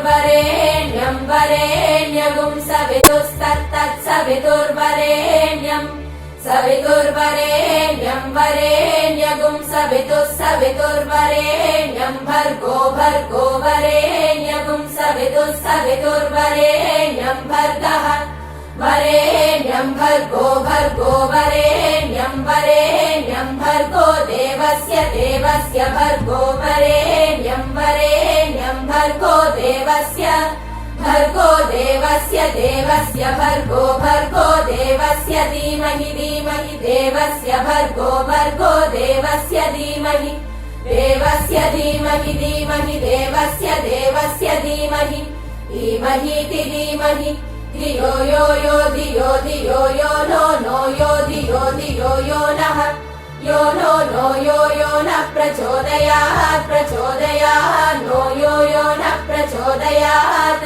सवितुर्वरेण्यं वरेण्यगुं सवितुस्तत्तत्सवितुर्वरेण्यं सवितुर्वरेण्यं वरेण्यगुं सवितुर्वरेण्यं भर्गो भर्गो वरेण्यगुं सवितुर्वरेण्यं भर्गः वरेण्यं भर्गो भर्गो वरेण्यं भर्गो देवस्य भर्गो वरेण्यं भर्गो देवस्य भर्गो देवस्य धीमहि देवस्य भर्गो देवस्य धीमहि देवस्य धीमहि धीमहि धियो यो यो नो यो धियो यो नः यो नो यो नः प्रचोदयात् नो यो नः प्रचोदयात्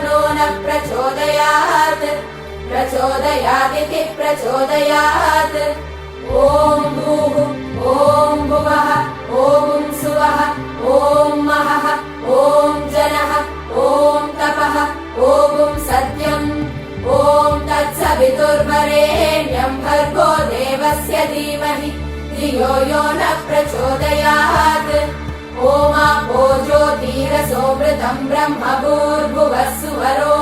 नो नः प्रचोदयादिति प्रचोदयात् ॐ भूः ॐ भुवः ॐ सुवः ॐ महः ॐ जनः ॐ तपः ॐ सत्यम् ॐ तत्सवितुर्वरेण्यं भर्गो देवस्य धीमहि धियो यो नः प्रचोदयात् ॐ आपो ज्योतिरसोमृतं ब्रह्म भूर्भुवः सुवरो